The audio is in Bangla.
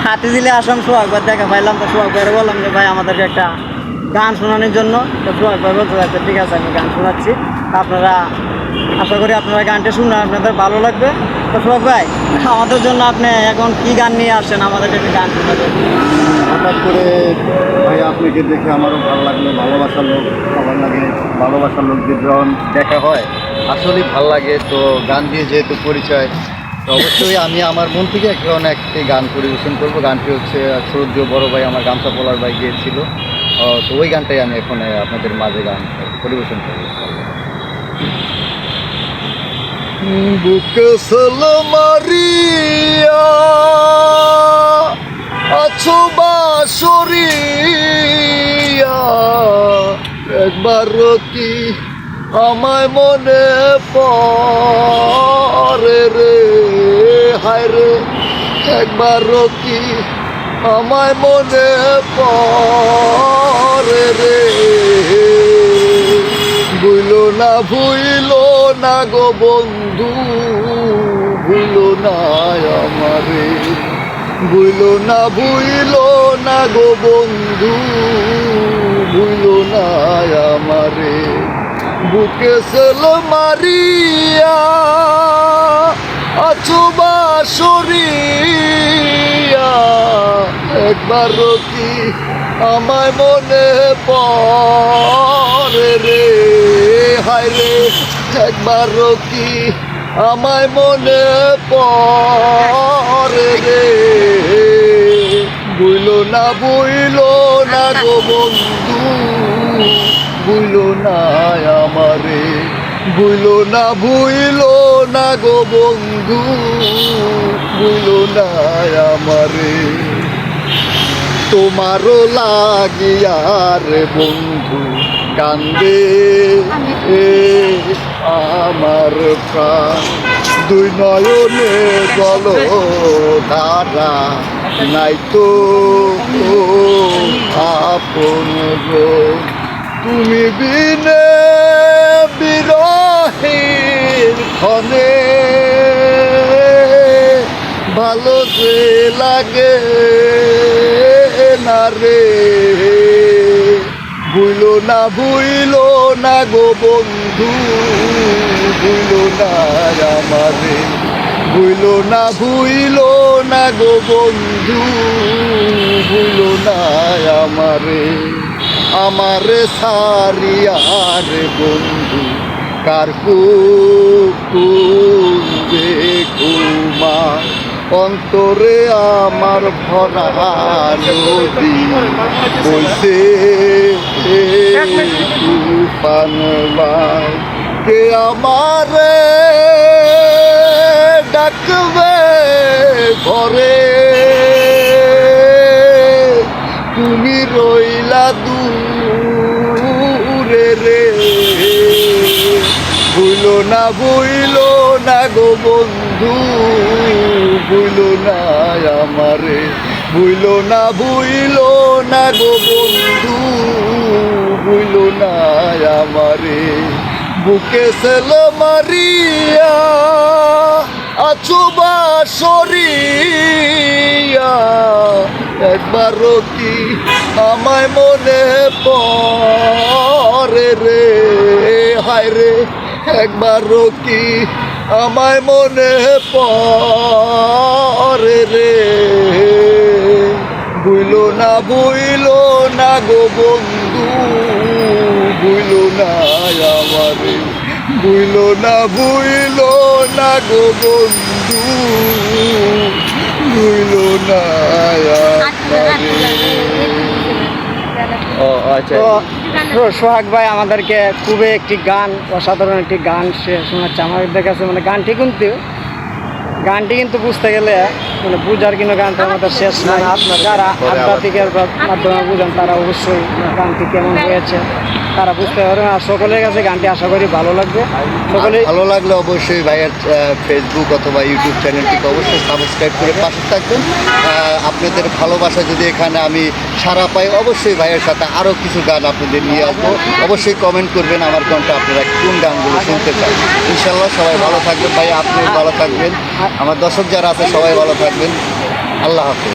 হাতিঝিলে আসলাম সোহাগ ভাই দেখা পাইলাম, তো সোহাগ ভাইয়ের বললাম যে ভাই আমাদেরকে একটা গান শোনানোর জন্য। তো সোহাগ ভাই বলতে আচ্ছা ঠিক আছে আমি গান শোনাচ্ছি, আপনারা আশা করি আপনারা গানটা শুনে আপনাদের ভালো লাগবে। তো সোহাগ ভাই আমাদের জন্য আপনি এখন কি গান নিয়ে আসছেন, আমাদেরকে একটা গান শোনাবেন? হঠাৎ করে ভাই আপনাকে দেখে আমারও ভালো লাগলো। ভালোবাসার লোক সবার লাগে, ভালোবাসার লোকদের যখন দেখা হয় আসলেই ভালো লাগে। তো গান দিয়ে যেহেতু পরিচয়, তো অবশ্যই আমি আমার মন থেকে এখন একটি গান পরিবেশন করব। গানটি হচ্ছে শ্রদ্ধেয় বড় ভাই আমার গামছা পলার ভাই গিয়েছিল, তো ওই গানটাই আমি এখন আপনাদের মাঝে গান পরিবেশন করব। বুকে মারিয়া আছো বাসরিয়া, একবার কি আমায় মনে পড়ে রে, হায় রে একবার কি আমায় মনে পড়ে রে, ভুইলো না গো বন্ধু, ভুইলো না আমারে, ভুইলো না গো বন্ধু, ভুইলো না আমারে। বুকে সেল মারিয়া আছো বাসরিয়া, একবার কি আমায় মনে পড়ে রে, হায় রে একবার কি আমায় মনে পড়ে রে, ভুইলো না গো বন্ধু, ভুইলো না আমারে, ভুইলো না গো বন্ধু, ভুইলো না আমারে। তোমারও লাগিয়ার বন্ধু কান্দে আমার প্রাণ, দুই নয়নে জল ধারা, নাই তো আপন গো, তুমি বিনে বিরহীর ক্ষণে ভালো যে লাগে না রে, ভুইলো না গো বন্ধু, ভুইলো না আমারে, ভুইলো না গো বন্ধু, ভুইলো না আমারে। আমারে সারিয়ার বন্ধু কার কুকুরে ঘুমা, অন্তরে আমার ভরা নদী বইছে তুফান লাই, কে আমারে ডাকবে ঘরে, তুমি রইলা দূরে রে, ভুইলো না গো বন্ধু, ভুইলো না আমারে, ভুইলো না গো বন্ধু, ভুইলো না আমারে। বুকে সেল মারিয়া আছো বাসরিয়া, একবার কি আমায় মনে পড়ে রে, হায় রে একবার কি আমায় মনে পড়ে রে, ভুইলো না গো বন্ধু, ভুইলো না আমারে, ভুইলো না গো বন্ধু, ভুইলো না আমারে। ও আচ্ছা, তো সোহাগ ভাই আমাদেরকে খুবই একটি গান, অসাধারণ একটি গান সে শোনাচ্ছে আমাদের কাছে। মানে গানটি কিন্তু বুঝতে গেলে মানে বুঝার কিন্তু গানটা আমাদের শেষ নাই। যারা আধ্যাত্মিকের মাধ্যমে বুঝেন তারা অবশ্যই গানটি কেমন হয়েছে তারা বুঝতে পারবেন। আর সকলের কাছে গানটি আশা করি ভালো লাগবে। সকলে ভালো লাগলে অবশ্যই ভাইয়ের ফেসবুক অথবা ইউটিউব চ্যানেলটিকে অবশ্যই সাবস্ক্রাইব করে পাশে থাকবেন। আপনাদের ভালোবাসা যদি এখানে আমি সারা পাই, অবশ্যই ভাইয়ের সাথে আরও কিছু গান আপনাদের নিয়ে আসবো। অবশ্যই কমেন্ট করবেন আমার কণ্ঠে আপনারা কোন গানগুলো শুনতে চান। ইনশাল্লাহ সবাই ভালো থাকবেন, ভাই আপনিও ভালো থাকবেন, আমার দর্শক যারা আছে সবাই ভালো থাকবেন। আল্লাহ হাফেজ।